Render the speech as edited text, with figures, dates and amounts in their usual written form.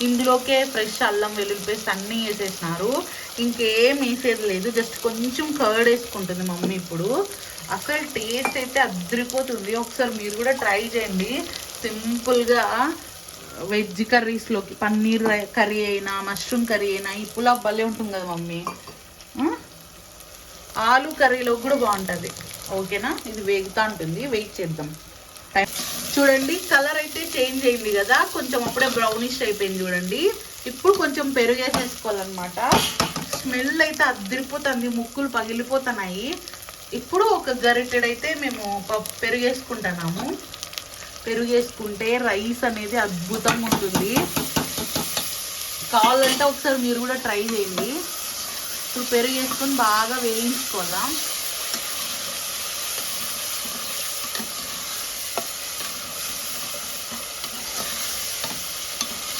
ఇందులోకే fresh అల్లం వెల్లుల్లి paste అన్నీ వేసేసినారు. ఇంకేం వేసేది లేదు, జస్ట్ కొంచెం కర్డ్ వేసుకుంటుంది మమ్మీ ఇప్పుడు. అసలు టేస్ట్ అయితే అద్దరిపోతుంది. ఒకసారి మీరు కూడా ట్రై చేయండి. సింపుల్గా వెజ్ కర్రీస్లోకి పన్నీర్ కర్రీ అయినా మష్రూమ్ కర్రీ అయినా ఈ పులావ్ భలే ఉంటుంది కదా మమ్మీ. ఆలు కర్రీలో కూడా బాగుంటుంది. ఓకేనా, ఇది వేగుతూ ఉంటుంది, వెయిట్ చేద్దాం. చూడండి కలర్ అయితే చేంజ్ అయింది కదా, కొంచెం అప్పుడే బ్రౌనిష్ అయిపోయింది చూడండి. ఇప్పుడు కొంచెం పెరుగేసేసుకోవాలన్నమాట. స్మెల్ అయితే అద్దరిపోతుంది, ముక్కులు పగిలిపోతున్నాయి. ఇప్పుడు ఒక గరిటెడైతే మేము పెరుగేసుకుంటున్నాము. పెరుగేసుకుంటే రైస్ అనేది అద్భుతంగా ఉంటుంది. కావాలంటే ఒకసారి మీరు కూడా ట్రై చేయండి. ఇప్పుడు పెరుగు వేసుకొని బాగా వేయించుకోదాం.